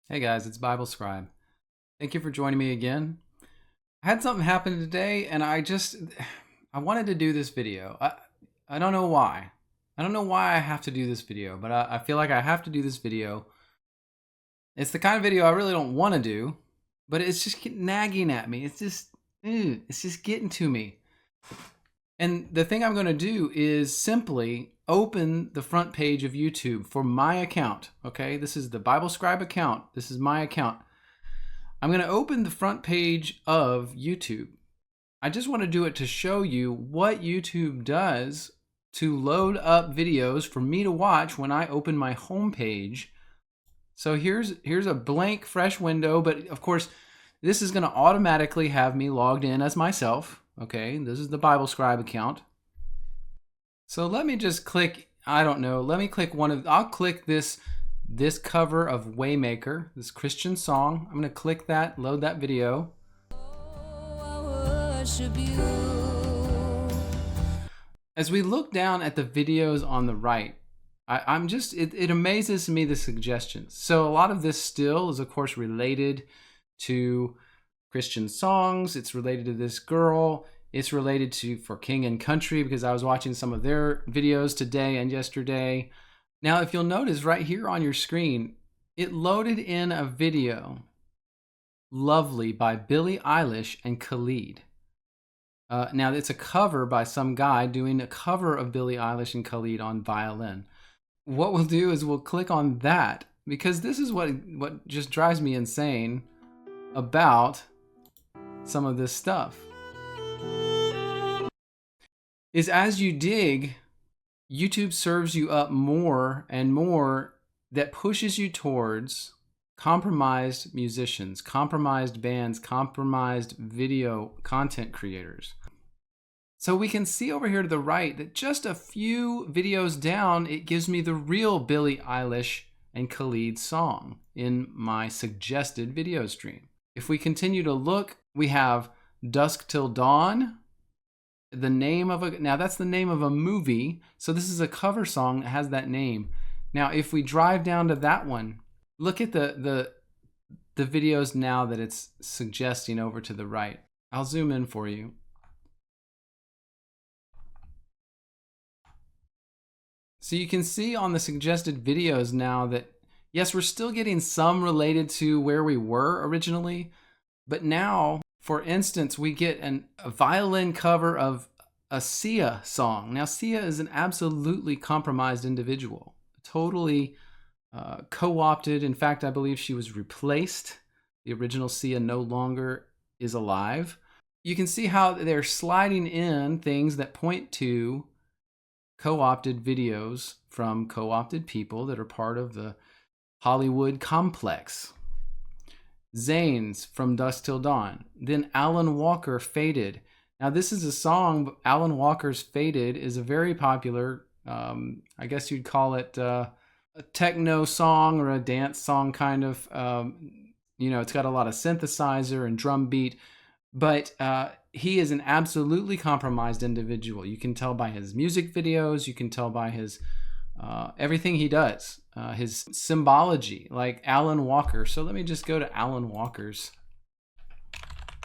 Hey guys, it's Bible Scribe. Thank you for joining me again. I had something happen today and I wanted to do this video. I don't know why. I don't know why I have to do this video, but I feel like I have to do this video. It's the kind of video I really don't want to do, but it's just nagging at me. It's just getting to me. And the thing I'm going to do is simply open the front page of YouTube for my account. Okay, this is the Bible Scribe account. This is my account. I'm going to open the front page of YouTube. I just want to do it to show you what YouTube does to load up videos for me to watch when I open my home page. So here's a blank, fresh window, but of course, this is going to automatically have me logged in as myself. Okay, this is the Bible Scribe account. So let me just click, I don't know, let me click I'll click this cover of Waymaker, this Christian song. I'm going to click that, load that video. As we look down at the videos on the right, it amazes me the suggestions. So a lot of this still is of course related to Christian songs. It's related to this girl. It's related to For King and Country because I was watching some of their videos today and yesterday. Now, if you'll notice right here on your screen, it loaded in a video, Lovely by Billie Eilish and Khalid. Now, it's a cover by some guy doing a cover of Billie Eilish and Khalid on violin. What we'll do is we'll click on that because this is what just drives me insane about some of this stuff. Is as you dig, YouTube serves you up more and more that pushes you towards compromised musicians, compromised bands, compromised video content creators. So we can see over here to the right that just a few videos down, it gives me the real Billie Eilish and Khalid song in my suggested video stream. If we continue to look, we have Dusk Till Dawn, now that's the name of a movie. So this is a cover song that has that name. Now, if we drive down to that one, look at the videos now that it's suggesting over to the right. I'll zoom in for you. So you can see on the suggested videos now that, yes, we're still getting some related to where we were originally, but now, for instance, we get a violin cover of a Sia song. Now, Sia is an absolutely compromised individual, totally co-opted. In fact, I believe she was replaced. The original Sia no longer is alive. You can see how they're sliding in things that point to co-opted videos from co-opted people that are part of the Hollywood complex. Zane's from Dusk Till Dawn. Then Alan Walker, Faded. Now this is a song, Alan Walker's Faded is a very popular, I guess you'd call it a techno song or a dance song kind of, it's got a lot of synthesizer and drum beat, but he is an absolutely compromised individual. You can tell by his music videos, you can tell by his everything he does, his symbology, like Alan Walker. So let me just go to Alan Walker's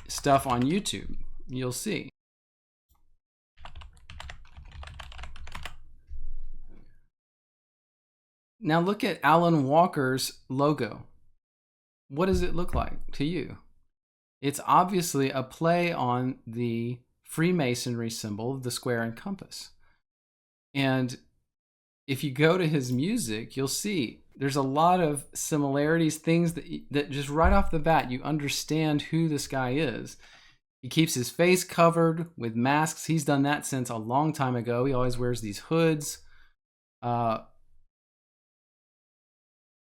stuff on YouTube. You'll see. Now look at Alan Walker's logo. What does it look like to you? It's obviously a play on the Freemasonry symbol of the square and compass. And if you go to his music, you'll see there's a lot of similarities, things that just right off the bat, you understand who this guy is. He keeps his face covered with masks. He's done that since a long time ago. He always wears these hoods. But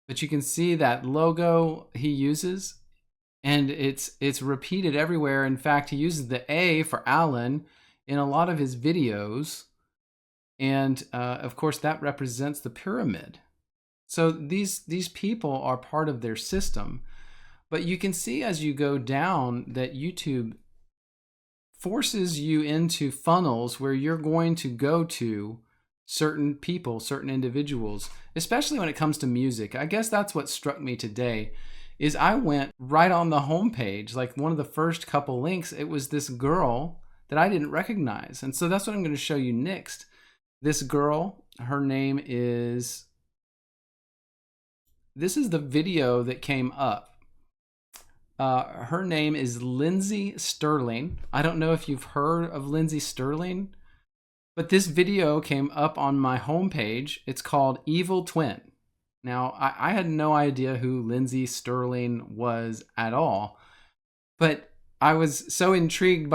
you can see that logo he uses, and it's repeated everywhere. In fact, he uses the A for Alan in a lot of his videos. And of course, that represents the pyramid. So these people are part of their system. But you can see as you go down that YouTube forces you into funnels where you're going to go to certain people, certain individuals, especially when it comes to music. I guess that's what struck me today is I went right on the homepage, like one of the first couple links, it was this girl that I didn't recognize. And so that's what I'm going to show you next. This girl, her name is, this is the video that came up. Her name is Lindsay Sterling. I don't know if you've heard of Lindsay Sterling, but this video came up on my homepage. It's called Evil Twin. Now, I had no idea who Lindsay Sterling was at all, but I was so intrigued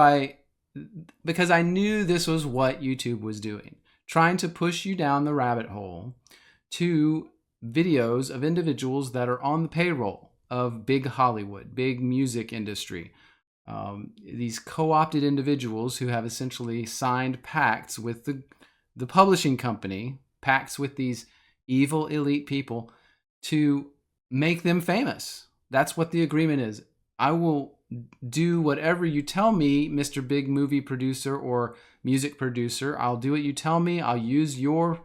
because I knew this was what YouTube was doing, trying to push you down the rabbit hole to videos of individuals that are on the payroll of big Hollywood, big music industry. These co-opted individuals who have essentially signed pacts with the publishing company, pacts with these evil elite people to make them famous. That's what the agreement is. I will do whatever you tell me, Mr. Big Movie Producer or music producer. I'll do what you tell me. I'll use your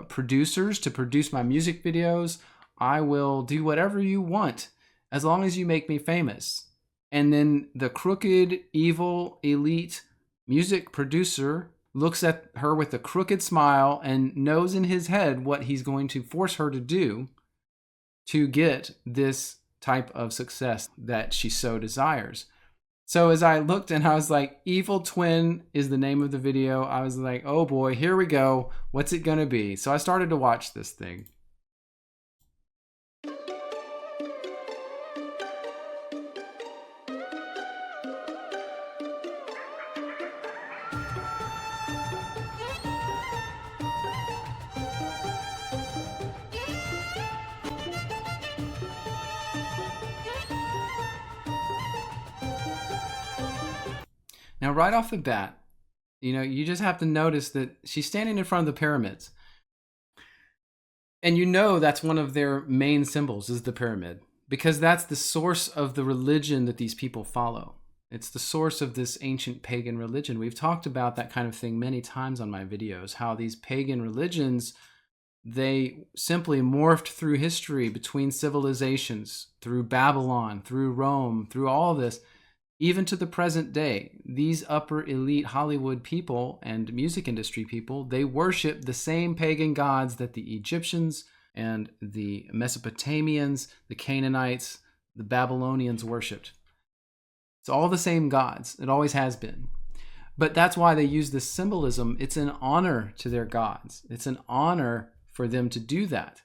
producers to produce my music videos. I will do whatever you want as long as you make me famous. And then the crooked, evil, elite music producer looks at her with a crooked smile and knows in his head what he's going to force her to do to get this type of success that she so desires. So as I looked and I was like, Evil Twin is the name of the video. I was like, oh boy, here we go. What's it going to be? So I started to watch this thing. Now, right off the bat, you just have to notice that she's standing in front of the pyramids. And that's one of their main symbols is the pyramid, because that's the source of the religion that these people follow. It's the source of this ancient pagan religion. We've talked about that kind of thing many times on my videos, how these pagan religions, they simply morphed through history between civilizations, through Babylon, through Rome, through all this. Even to the present day, these upper elite Hollywood people and music industry people, they worship the same pagan gods that the Egyptians and the Mesopotamians, the Canaanites, the Babylonians worshipped. It's all the same gods. It always has been. But that's why they use this symbolism. It's an honor to their gods. It's an honor for them to do that.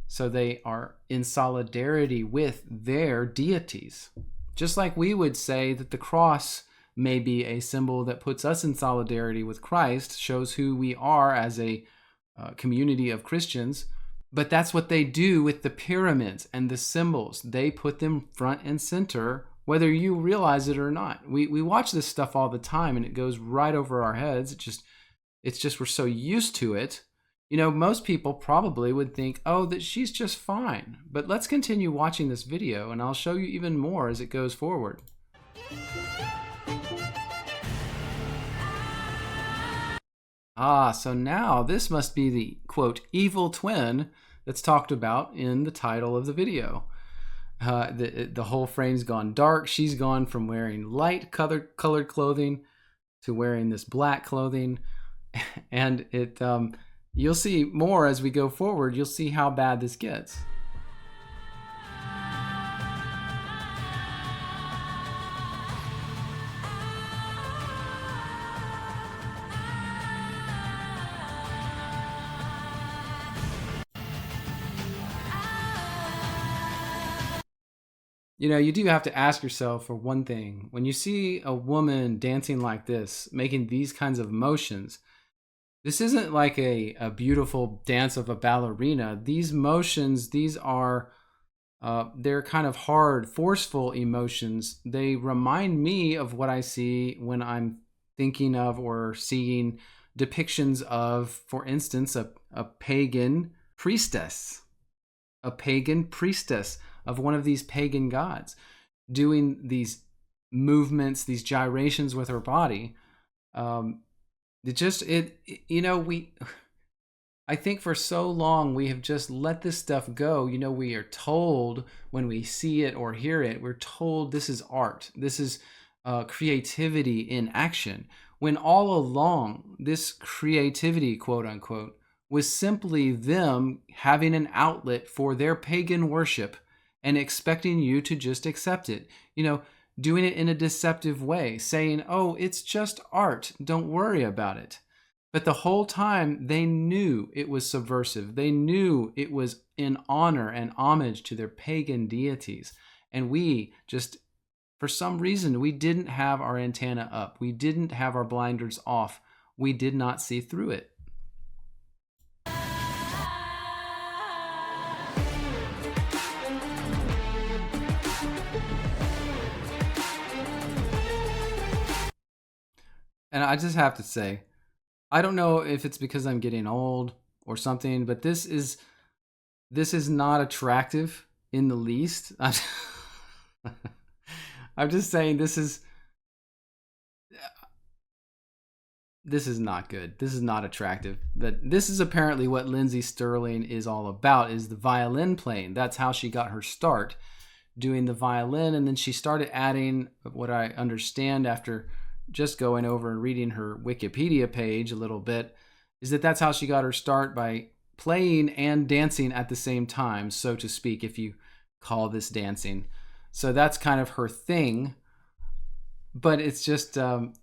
So they are in solidarity with their deities. Just like we would say that the cross may be a symbol that puts us in solidarity with Christ, shows who we are as a community of Christians. But that's what they do with the pyramids and the symbols. They put them front and center, whether you realize it or not. We watch this stuff all the time and it goes right over our heads. It's just we're so used to it. Most people probably would think, oh, that she's just fine. But let's continue watching this video and I'll show you even more as it goes forward. So now this must be the, quote, evil twin that's talked about in the title of the video. The whole frame's gone dark. She's gone from wearing light colored clothing to wearing this black clothing. And you'll see more as we go forward. You'll see how bad this gets. You do have to ask yourself for one thing. When you see a woman dancing like this, making these kinds of motions, this isn't like a beautiful dance of a ballerina. These motions, these are, they're kind of hard, forceful emotions. They remind me of what I see when I'm thinking of or seeing depictions of, for instance, a pagan priestess. A pagan priestess of one of these pagan gods doing these movements, these gyrations with her body. I think for so long we have just let this stuff go. We are told when we see it or hear it, we're told this is art. This is creativity in action. When all along, this creativity, quote unquote, was simply them having an outlet for their pagan worship and expecting you to just accept it. Doing it in a deceptive way, saying, oh, it's just art. Don't worry about it. But the whole time they knew it was subversive. They knew it was in honor and homage to their pagan deities. And we just, for some reason, we didn't have our antenna up. We didn't have our blinders off. We did not see through it. And I just have to say, I don't know if it's because I'm getting old or something, but this is not attractive in the least. I'm just saying this is not good. This is not attractive. But this is apparently what Lindsey Sterling is all about, is the violin playing. That's how she got her start, doing the violin. And then she started adding, what I understand after just going over and reading her Wikipedia page a little bit, is that that's how she got her start, by playing and dancing at the same time, so to speak, if you call this dancing. So that's kind of her thing. But it's just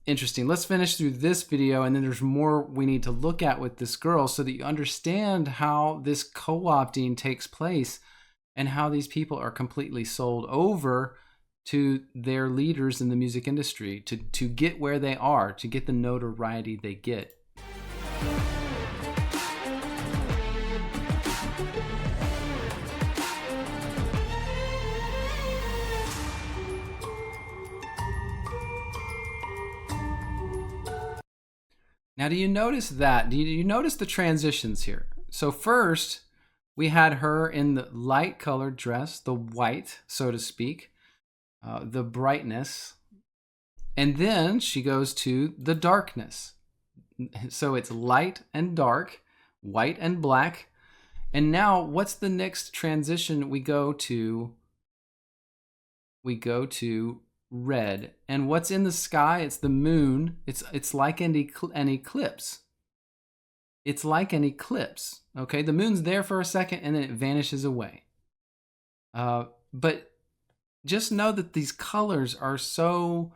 interesting. Let's finish through this video, and then there's more we need to look at with this girl so that you understand how this co-opting takes place and how these people are completely sold over to their leaders in the music industry to get where they are, to get the notoriety they get. Now, do you notice that? Do you notice the transitions here? So first, we had her in the light colored dress, the white, so to speak, the brightness. And then she goes to the darkness. So it's light and dark, white and black. And now what's the next transition? We go to red. And what's in the sky? It's the moon. It's like an eclipse. It's like an eclipse. Okay, the moon's there for a second and then it vanishes away. But just know that these colors are so,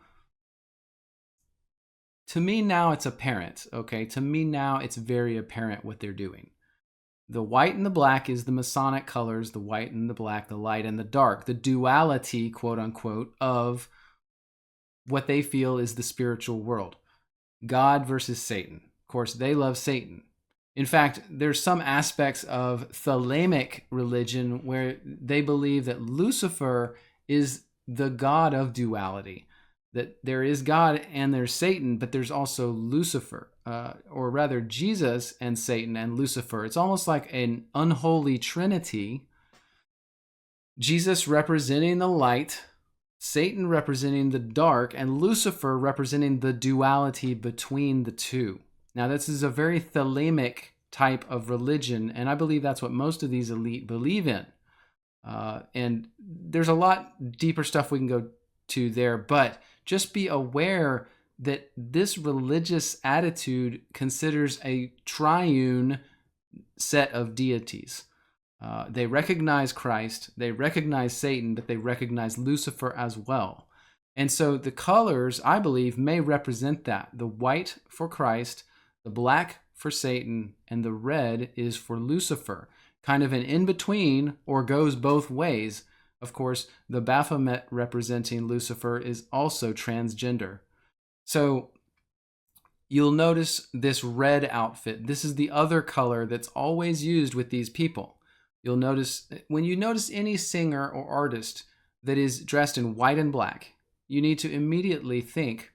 to me now it's apparent. Okay, to me now it's very apparent what they're doing. The white and the black is the Masonic colors, the white and the black, the light and the dark, the duality, quote unquote, of what they feel is the spiritual world. God versus Satan. Of course, they love Satan. In fact, there's some aspects of Thelemic religion where they believe that Lucifer is the god of duality, that there is God and there's Satan, but there's also Lucifer, or rather Jesus and Satan and Lucifer. It's almost like an unholy trinity. Jesus representing the light, Satan representing the dark, and Lucifer representing the duality between the two. Now, this is a very Thelemic type of religion, and I believe that's what most of these elite believe in. And there's a lot deeper stuff we can go to there, but just be aware that this religious attitude considers a triune set of deities. They recognize Christ, they recognize Satan, but they recognize Lucifer as well. And so the colors, I believe, may represent that. The white for Christ, the black for Satan, and the red is for Lucifer. Kind of an in-between, or goes both ways. Of course, the Baphomet representing Lucifer is also transgender. So you'll notice this red outfit. This is the other color that's always used with these people. You'll notice, when you notice any singer or artist that is dressed in white and black, you need to immediately think,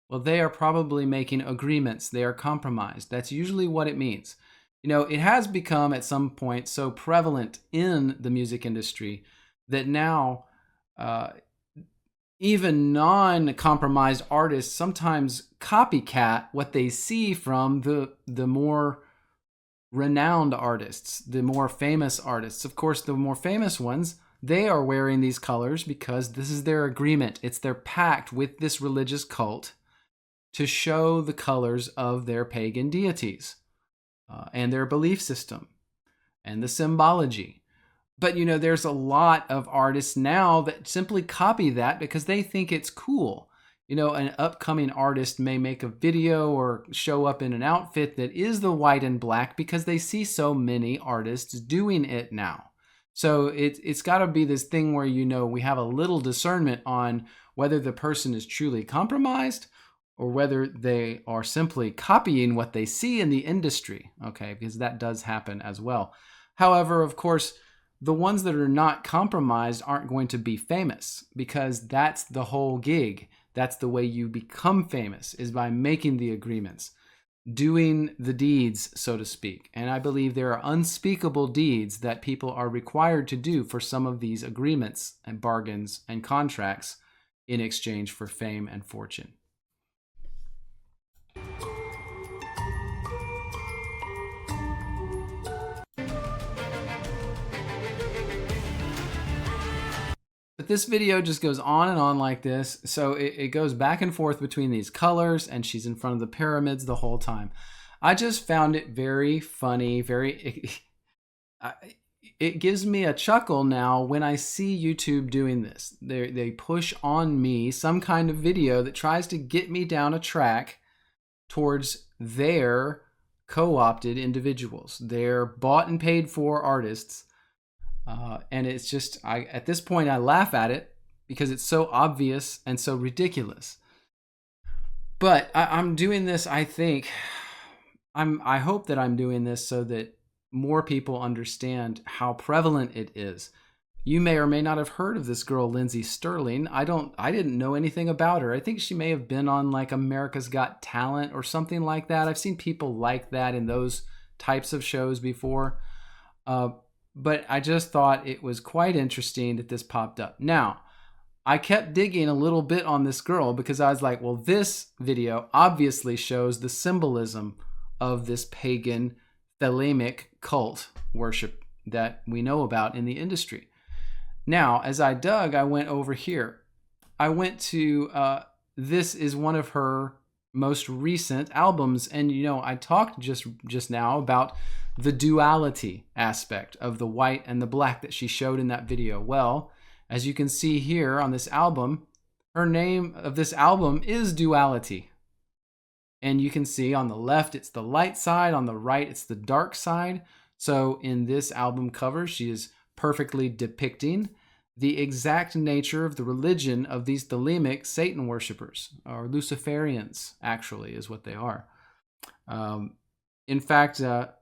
well, they are probably making agreements. They are compromised. That's usually what it means. It has become at some point so prevalent in the music industry that now even non-compromised artists sometimes copycat what they see from the more renowned artists, the more famous artists. Of course, the more famous ones, they are wearing these colors because this is their agreement. It's their pact with this religious cult to show the colors of their pagan deities and their belief system and the symbology. But, you know, there's a lot of artists now that simply copy that because they think it's cool. You know, an upcoming artist may make a video or show up in an outfit that is the white and black because they see so many artists doing it now. So it's got to be this thing where, you know, we have a little discernment on whether the person is truly compromised or whether they are simply copying what they see in the industry, okay? Because that does happen as well. However, of course, the ones that are not compromised aren't going to be famous because that's the whole gig. That's the way you become famous, is by making the agreements, doing the deeds, so to speak. And I believe there are unspeakable deeds that people are required to do for some of these agreements and bargains and contracts in exchange for fame and fortune. But this video just goes on and on like this. So it goes back and forth between these colors, and she's in front of the pyramids the whole time. I just found it very funny, it gives me a chuckle now when I see YouTube doing this. They push on me some kind of video that tries to get me down a track towards their co-opted individuals, their bought and paid for artists. And it's just, at this point, I laugh at it because it's so obvious and so ridiculous. But I'm doing this, I think, I hope that I'm doing this so that more people understand how prevalent it is. You may or may not have heard of this girl, Lindsay Sterling. I didn't know anything about her. I think she may have been on like America's Got Talent or something like that. I've seen people like that in those types of shows before. But I just thought it was quite interesting that this popped up. Now, I kept digging a little bit on this girl because I was like, well, this video obviously shows the symbolism of this pagan Thelemic cult worship that we know about in the industry. Now, as I dug, I went over here. I went to, this is one of her most recent albums. And, you know, I talked just now about the duality aspect of the white and the black that she showed in that video. Well, as you can see here on this album, her name of this album is Duality. And you can see on the left, it's the light side. On the right, it's the dark side. So in this album cover, she is perfectly depicting the exact nature of the religion of these Thelemic Satan worshipers, or Luciferians, actually, is what they are. In fact,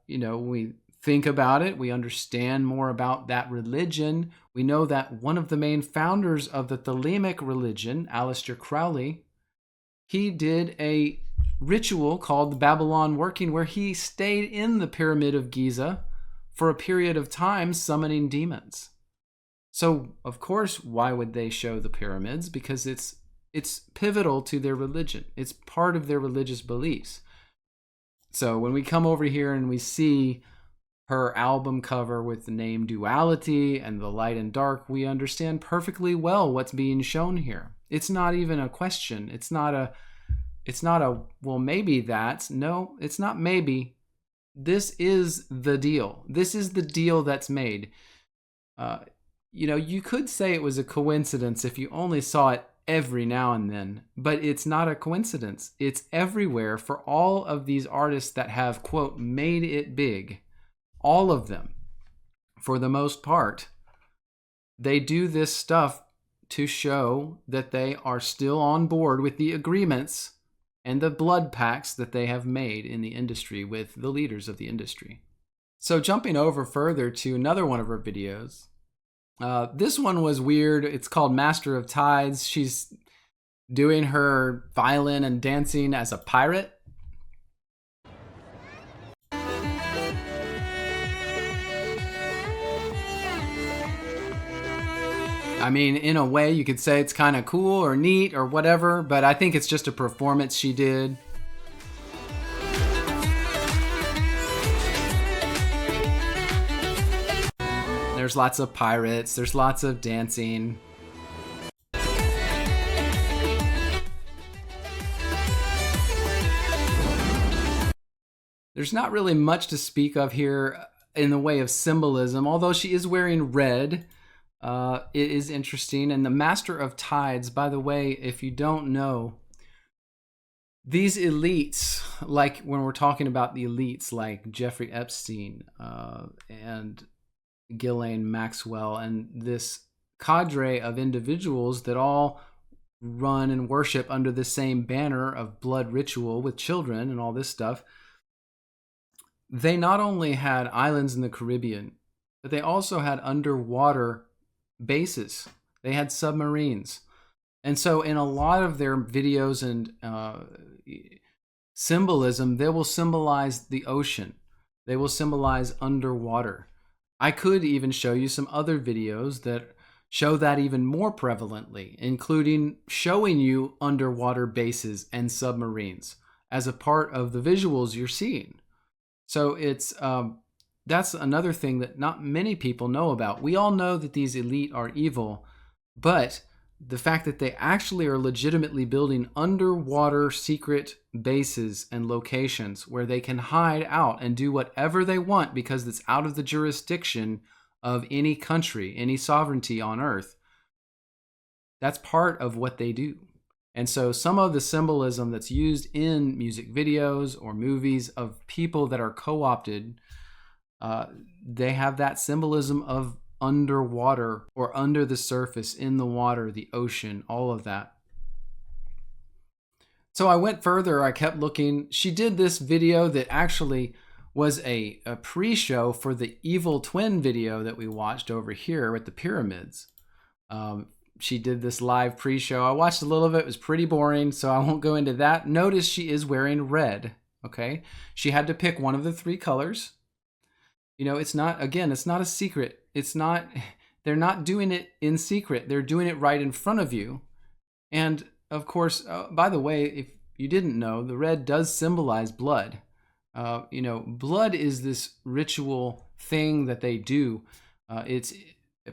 you know, when we think about it, we understand more about that religion. We know that one of the main founders of the Thelemic religion, Aleister Crowley, he did a ritual called the Babylon Working, where he stayed in the Pyramid of Giza for a period of time summoning demons. So, of course, why would they show the pyramids? Because it's pivotal to their religion. It's part of their religious beliefs. So when we come over here and we see her album cover with the name Duality and the light and dark, we understand perfectly well what's being shown here. It's not even a question. It's not a, well, maybe that's, no, it's not maybe. This is the deal. This is the deal that's made. You know, you could say it was a coincidence if you only saw it every now and then, but it's not a coincidence. It's everywhere for all of these artists that have, quote, made it big. All of them, for the most part, they do this stuff to show that they are still on board with the agreements and the blood pacts that they have made in the industry with the leaders of the industry. So jumping over further to another one of her videos, this one was weird. It's called Master of Tides. She's doing her violin and dancing as a pirate. I mean, in a way, you could say it's kind of cool or neat or whatever, but I think it's just a performance she did. there's lots of pirates, there's lots of dancing. There's not really much to speak of here in the way of symbolism, although she is wearing red. It is interesting. And the Master of Tides, by the way, if you don't know, these elites, like when we're talking about the elites like Jeffrey Epstein and Ghislaine Maxwell, and this cadre of individuals that all run and worship under the same banner of blood ritual with children and all this stuff, they not only had islands in the Caribbean, but they also had underwater bases. They had submarines. And so in a lot of their videos and symbolism, they will symbolize the ocean. They will symbolize underwater. I could even show you some other videos that show that even more prevalently, including showing you underwater bases and submarines as a part of the visuals you're seeing. So it's that's another thing that not many people know about. We all know that these elite are evil, but the fact that they actually are legitimately building underwater secret bases and locations where they can hide out and do whatever they want because it's out of the jurisdiction of any country, any sovereignty on earth, that's part of what they do. And so some of the symbolism that's used in music videos or movies of people that are co-opted, they have that symbolism of underwater or under the surface, in the water, the ocean, all of that. So I went further. I kept looking. She did this video that actually was a pre-show for the Evil Twin video that we watched over here at the pyramids. She did this live pre-show. I watched a little of it. It was pretty boring, so I won't go into that. Notice she is wearing red, okay? She had to pick one of the three colors. You know, it's not a secret. They're not doing it in secret. They're doing it right in front of you. And of course, by the way, if you didn't know, the red does symbolize blood. Blood is this ritual thing that they do. It's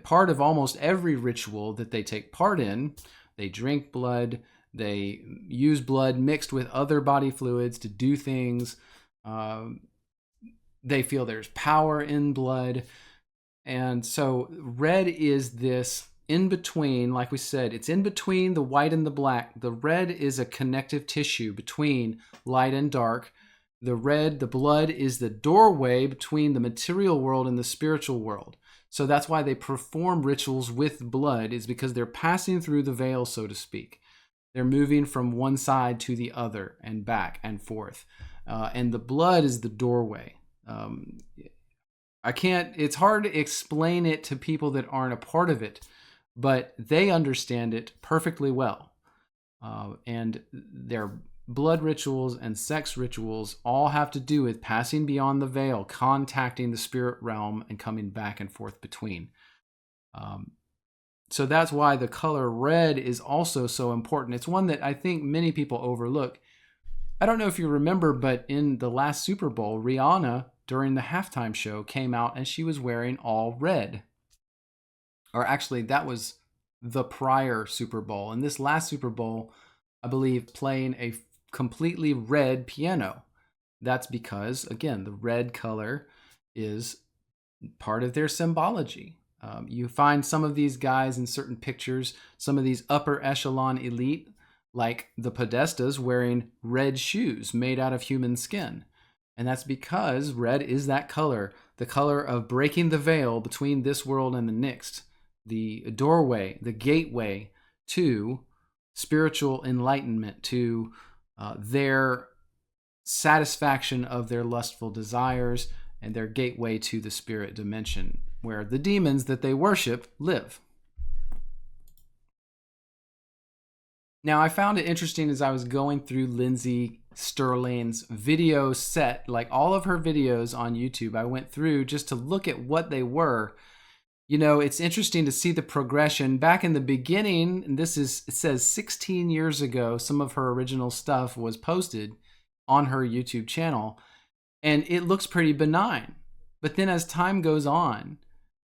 part of almost every ritual that they take part in. They drink blood. They use blood mixed with other body fluids to do things. They feel there's power in blood. And so red is this in between, like we said, it's in between the white and the black. The red is a connective tissue between light and dark. The blood is the doorway between the material world and the spiritual world. So that's why they perform rituals with blood, is because they're passing through the veil, so to speak. They're moving from one side to the other and back and forth. And the blood is the doorway. It's hard to explain it to people that aren't a part of it, but they understand it perfectly well. And their blood rituals and sex rituals all have to do with passing beyond the veil, contacting the spirit realm, and coming back and forth between. So that's why the color red is also so important. It's one that I think many people overlook. I don't know if you remember, but in the last Super Bowl, Rihanna, during the halftime show, came out and she was wearing all red. Or actually, that was the prior Super Bowl. And this last Super Bowl, I believe, playing a completely red piano. That's because, again, the red color is part of their symbology. You find some of these guys in certain pictures, some of these upper echelon elite, like the Podestas, wearing red shoes made out of human skin. And that's because red is that color, the color of breaking the veil between this world and the next, the doorway, the gateway to spiritual enlightenment, to their satisfaction of their lustful desires, and their gateway to the spirit dimension, where the demons that they worship live. Now, I found it interesting as I was going through Lindsay Sterling's video set, like all of her videos on YouTube, I went through just to look at what they were. You know, it's interesting to see the progression. Back in the beginning, and it says 16 years ago, some of her original stuff was posted on her YouTube channel, and it looks pretty benign. But then as time goes on,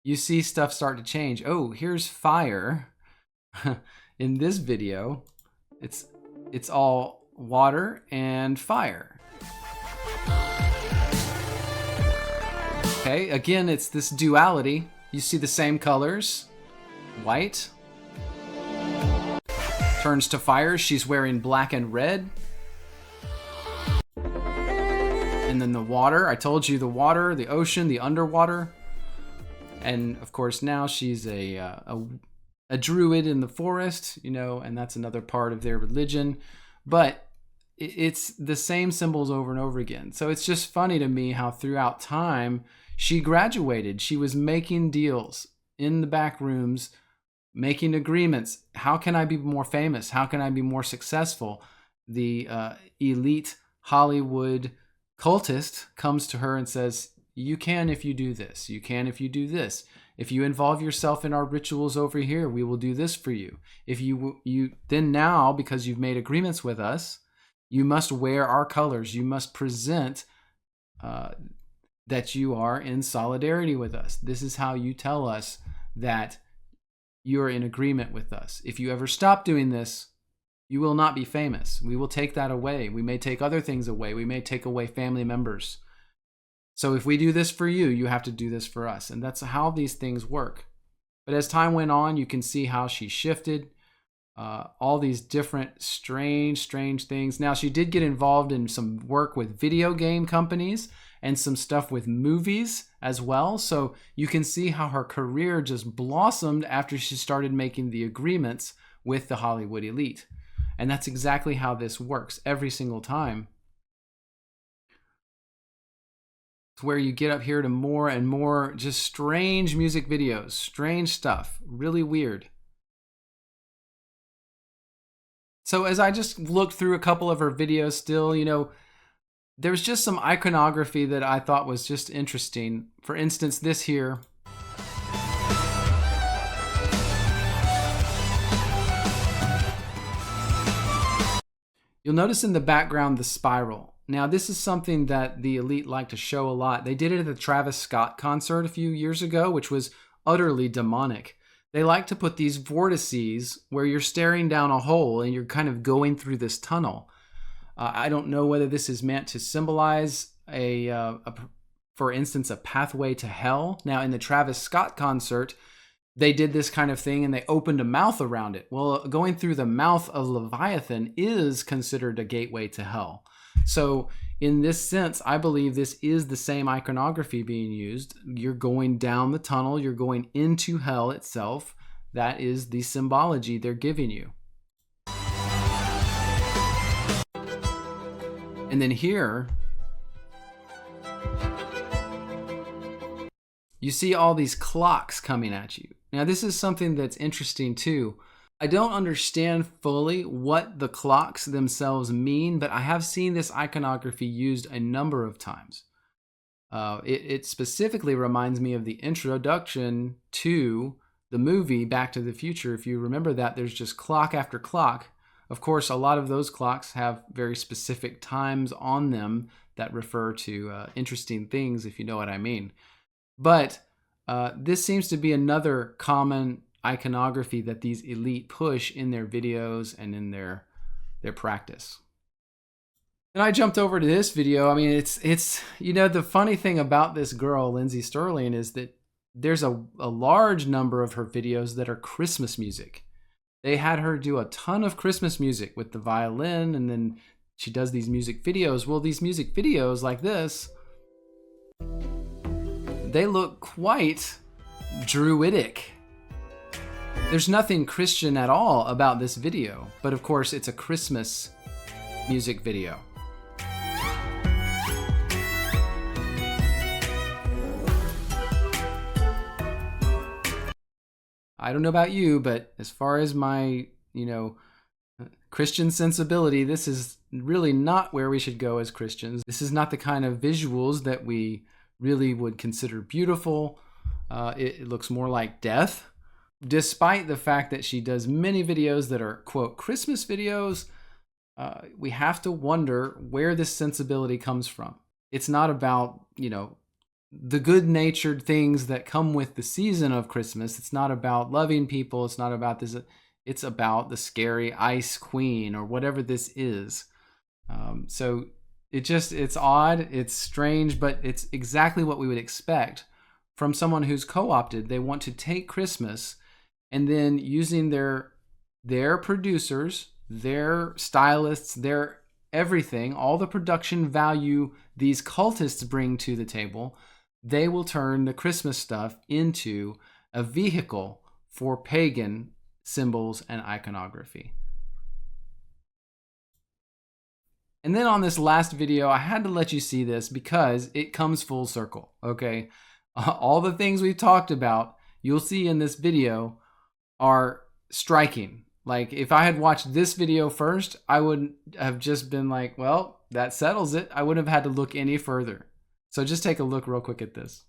you see stuff start to change. Oh, here's fire. In this video, it's all water and fire. Okay, again, it's this duality. You see the same colors. White turns to fire. She's wearing black and red. And then the water, I told you, the water, the ocean, the underwater. And of course now she's a druid in the forest, you know, and that's another part of their religion. But it's the same symbols over and over again. So it's just funny to me how throughout time she graduated. She was making deals in the back rooms, making agreements. How can I be more famous? How can I be more successful? The elite Hollywood cultist comes to her and says, you can if you do this. You can if you do this. If you involve yourself in our rituals over here, we will do this for you. If you then now, because you've made agreements with us, you must wear our colors. You must present that you are in solidarity with us. This is how you tell us that you're in agreement with us. If you ever stop doing this, you will not be famous. We will take that away. We may take other things away. We may take away family members. So if we do this for you, you have to do this for us. And that's how these things work. But as time went on, you can see how she shifted. All these different strange things. Now, she did get involved in some work with video game companies and some stuff with movies as well. So you can see how her career just blossomed after she started making the agreements with the Hollywood elite. And that's exactly how this works every single time. It's where you get up here to more and more just strange music videos, strange stuff, really weird. So as I just looked through a couple of her videos still, you know, there's just some iconography that I thought was just interesting. For instance, this here. You'll notice in the background the spiral. Now, this is something that the elite like to show a lot. They did it at the Travis Scott concert a few years ago, which was utterly demonic. They like to put these vortices where you're staring down a hole and you're kind of going through this tunnel. I don't know whether this is meant to symbolize for instance, a pathway to hell. Now, in the Travis Scott concert, they did this kind of thing and they opened a mouth around it. Well, going through the mouth of Leviathan is considered a gateway to hell. So in this sense, I believe this is the same iconography being used. You're going down the tunnel, you're going into hell itself. That is the symbology they're giving you. And then here, you see all these clocks coming at you. Now, this is something that's interesting too. I don't understand fully what the clocks themselves mean, but I have seen this iconography used a number of times. It specifically reminds me of the introduction to the movie Back to the Future. If you remember that, there's just clock after clock. Of course, a lot of those clocks have very specific times on them that refer to interesting things, if you know what I mean. But this seems to be another common iconography that these elite push in their videos and in their practice. And I jumped over to this video. I mean, it's you know, the funny thing about this girl, Lindsey Sterling, is that there's a large number of her videos that are Christmas music. They had her do a ton of Christmas music with the violin, and then she does these music videos. Well, these music videos like this, they look quite druidic. There's nothing Christian at all about this video, but of course it's a Christmas music video. I don't know about you, but as far as my, Christian sensibility, this is really not where we should go as Christians. This is not the kind of visuals that we really would consider beautiful. It looks more like death. Despite the fact that she does many videos that are, quote, Christmas videos, we have to wonder where this sensibility comes from. It's not about, the good-natured things that come with the season of Christmas. It's not about loving people. It's not about this. It's about the scary ice queen or whatever this is. So it's odd, it's strange, but it's exactly what we would expect from someone who's co-opted. They want to take Christmas and then using their producers, their stylists, their everything, all the production value these cultists bring to the table, they will turn the Christmas stuff into a vehicle for pagan symbols and iconography. And then on this last video, I had to let you see this because it comes full circle, okay? All the things we've talked about, you'll see in this video are striking. Like if I had watched this video first, I would have just been like, well, that settles it. I wouldn't have had to look any further. So just take a look real quick at this.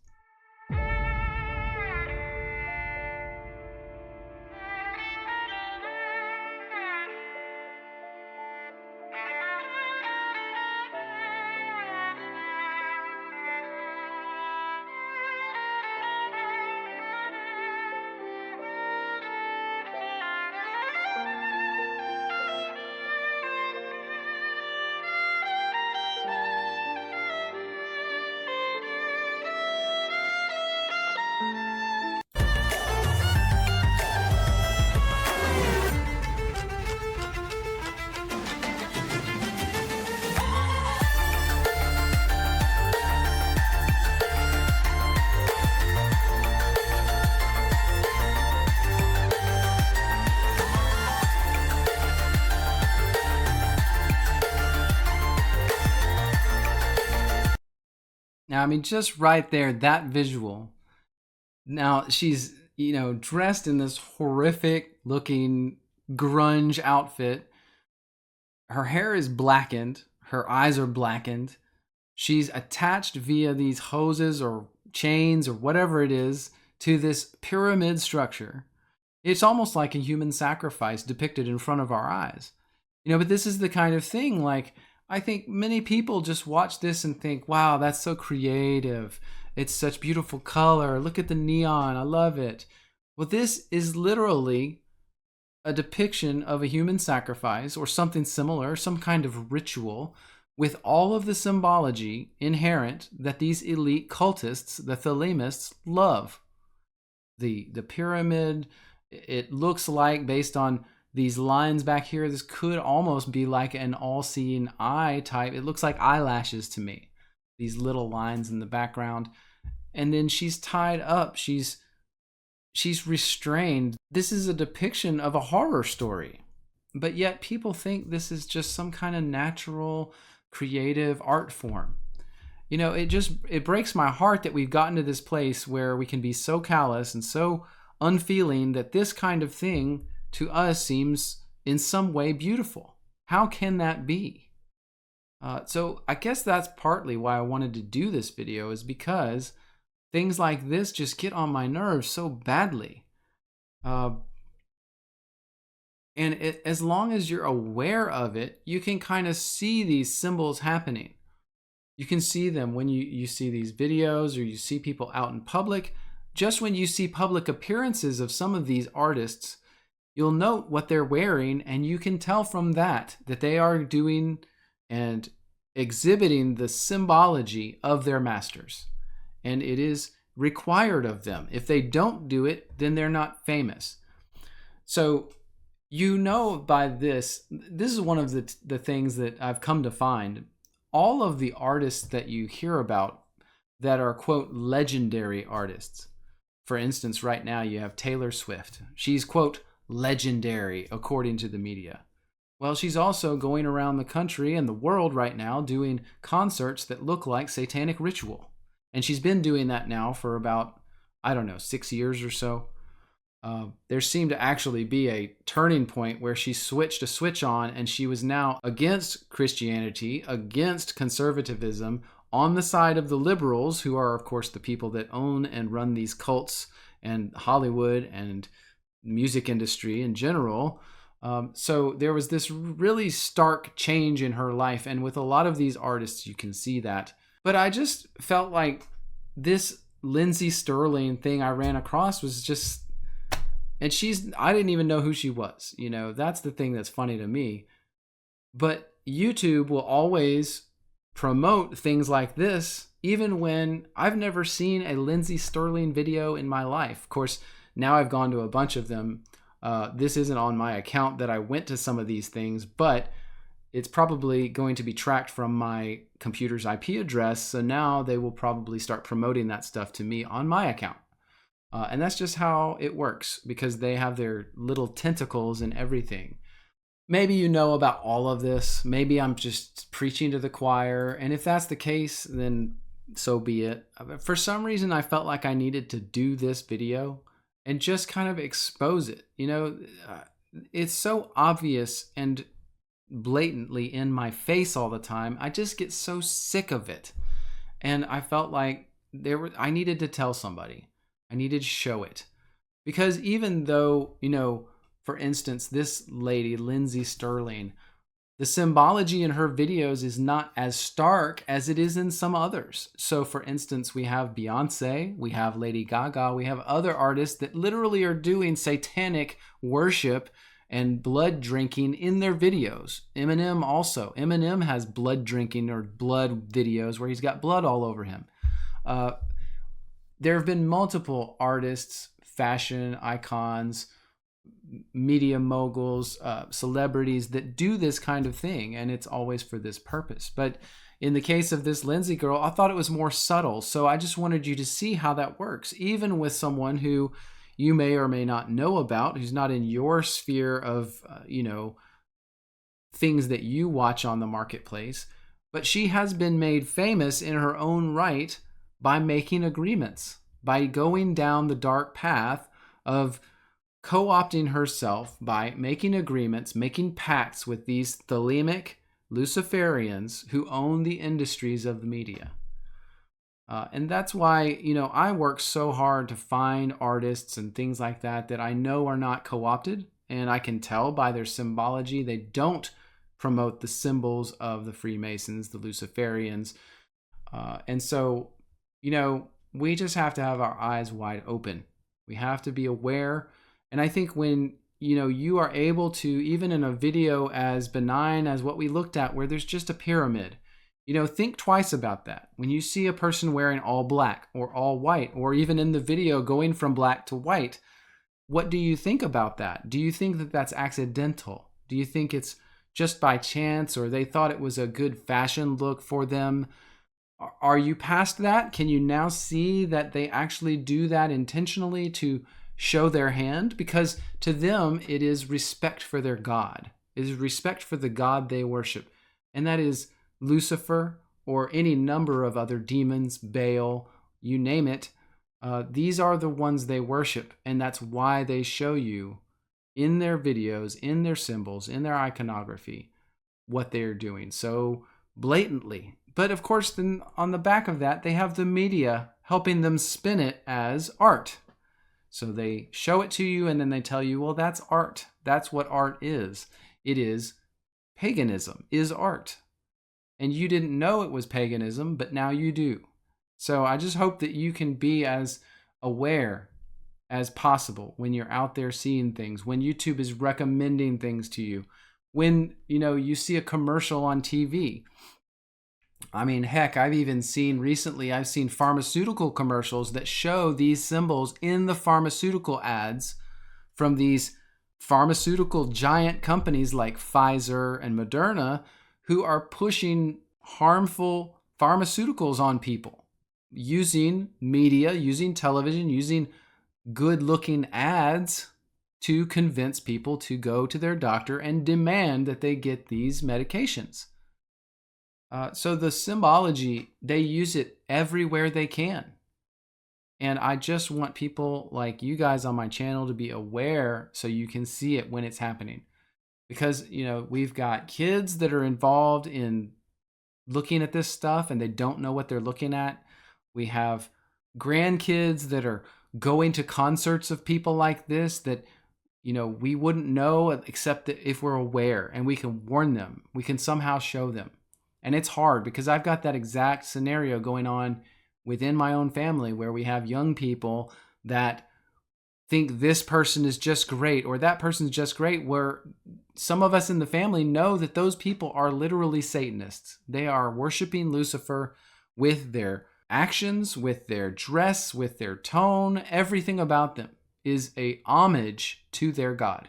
Now, I mean, just right there, that visual. Now, she's, dressed in this horrific looking grunge outfit. Her hair is blackened. Her eyes are blackened. She's attached via these hoses or chains or whatever it is to this pyramid structure. It's almost like a human sacrifice depicted in front of our eyes. But this is the kind of thing, like, I think many people just watch this and think, wow, that's so creative. It's such beautiful color. Look at the neon. I love it. Well, this is literally a depiction of a human sacrifice or something similar, some kind of ritual with all of the symbology inherent that these elite cultists, the Thelemists, love. The pyramid, it looks like, based on these lines back here, this could almost be like an all-seeing eye type. It looks like eyelashes to me, these little lines in the background. And then she's tied up. She's restrained. This is a depiction of a horror story. But yet people think this is just some kind of natural, creative art form. It breaks my heart that we've gotten to this place where we can be so callous and so unfeeling that this kind of thing to us seems in some way beautiful. How can that be? So I guess that's partly why I wanted to do this video, is because things like this just get on my nerves so badly. As long as you're aware of it, you can kind of see these symbols happening. You can see them when you see these videos or you see people out in public. Just when you see public appearances of some of these artists, you'll note what they're wearing, and you can tell from that they are doing and exhibiting the symbology of their masters. And it is required of them. If they don't do it, then they're not famous. So by this is one of the things that I've come to find. All of the artists that you hear about that are, quote, legendary artists. For instance, right now you have Taylor Swift. She's, quote, legendary according to the media. Well, she's also going around the country and the world right now doing concerts that look like satanic ritual. And she's been doing that now for about, 6 years or so. There seemed to actually be a turning point where she switched a switch on, and she was now against Christianity, against conservatism, on the side of the liberals, who are, of course, the people that own and run these cults and Hollywood and music industry in general. So there was this really stark change in her life, and with a lot of these artists you can see that. But I just felt like this Lindsay Sterling thing I ran across was just, and I didn't even know who she was. That's the thing that's funny to me. But YouTube will always promote things like this, even when I've never seen a Lindsay Sterling video in my life. Of course, now I've gone to a bunch of them. This isn't on my account that I went to some of these things, but it's probably going to be tracked from my computer's IP address. So now they will probably start promoting that stuff to me on my account. And that's just how it works, because they have their little tentacles in everything. Maybe you know about all of this. Maybe I'm just preaching to the choir. And if that's the case, then so be it. For some reason, I felt like I needed to do this video and just kind of expose it. It's so obvious and blatantly in my face all the time. I just get so sick of it. And I felt like I needed to tell somebody. I needed to show it. Because even though, for instance, this lady, Lindsay Sterling, the symbology in her videos is not as stark as it is in some others. So for instance, we have Beyonce, we have Lady Gaga, we have other artists that literally are doing satanic worship and blood drinking in their videos. Eminem also. Eminem has blood drinking or blood videos where he's got blood all over him. There have been multiple artists, fashion icons, media moguls, celebrities that do this kind of thing, and it's always for this purpose. But in the case of this Lindsay girl, I thought it was more subtle. So I just wanted you to see how that works, even with someone who you may or may not know about, who's not in your sphere of, things that you watch on the marketplace. But she has been made famous in her own right by making agreements, by going down the dark path of co-opting herself by making agreements, making pacts with these thelemic Luciferians who own the industries of the media. And that's why, I work so hard to find artists and things like that I know are not co-opted. And I can tell by their symbology, they don't promote the symbols of the Freemasons, the Luciferians. And so, we just have to have our eyes wide open. We have to be aware. And I think when, you are able to, even in a video as benign as what we looked at, where there's just a pyramid, think twice about that. When you see a person wearing all black or all white, or even in the video going from black to white, what do you think about that? Do you think that that's accidental? Do you think it's just by chance, or they thought it was a good fashion look for them? Are you past that? Can you now see that they actually do that intentionally to show their hand? Because to them, it is respect for their God. It is respect for the God they worship. And that is Lucifer or any number of other demons, Baal, you name it. These are the ones they worship. And that's why they show you in their videos, in their symbols, in their iconography, what they are doing so blatantly. But of course, then on the back of that, they have the media helping them spin it as art. So they show it to you and then they tell you, well, that's art. That's what art is. It is paganism, is art. And you didn't know it was paganism, but now you do. So I just hope that you can be as aware as possible when you're out there seeing things, when YouTube is recommending things to you, when, you see a commercial on TV. I mean, heck, I've seen pharmaceutical commercials that show these symbols in the pharmaceutical ads from these pharmaceutical giant companies like Pfizer and Moderna, who are pushing harmful pharmaceuticals on people using media, using television, using good-looking ads to convince people to go to their doctor and demand that they get these medications. So the symbology, they use it everywhere they can. And I just want people like you guys on my channel to be aware so you can see it when it's happening. Because, we've got kids that are involved in looking at this stuff and they don't know what they're looking at. We have grandkids that are going to concerts of people like this that, we wouldn't know except that if we're aware and we can warn them, we can somehow show them. And it's hard because I've got that exact scenario going on within my own family where we have young people that think this person is just great or that person is just great, where some of us in the family know that those people are literally Satanists. They are worshiping Lucifer with their actions, with their dress, with their tone. Everything about them is a homage to their God.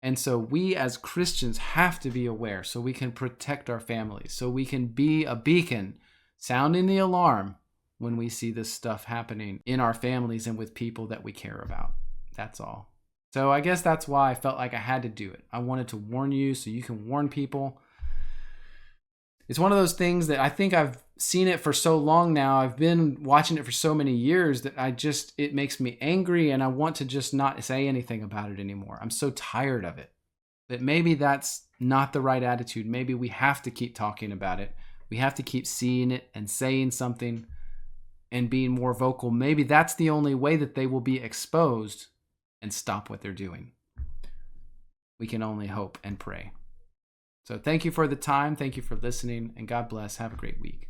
And so we as Christians have to be aware so we can protect our families, so we can be a beacon sounding the alarm when we see this stuff happening in our families and with people that we care about. That's all. So I guess that's why I felt like I had to do it. I wanted to warn you so you can warn people. It's one of those things that I think I've seen it for so long now. I've been watching it for so many years that it makes me angry, and I want to just not say anything about it anymore. I'm so tired of it. But maybe that's not the right attitude. Maybe we have to keep talking about it. We have to keep seeing it and saying something and being more vocal. Maybe that's the only way that they will be exposed and stop what they're doing. We can only hope and pray. So thank you for the time. Thank you for listening, and God bless. Have a great week.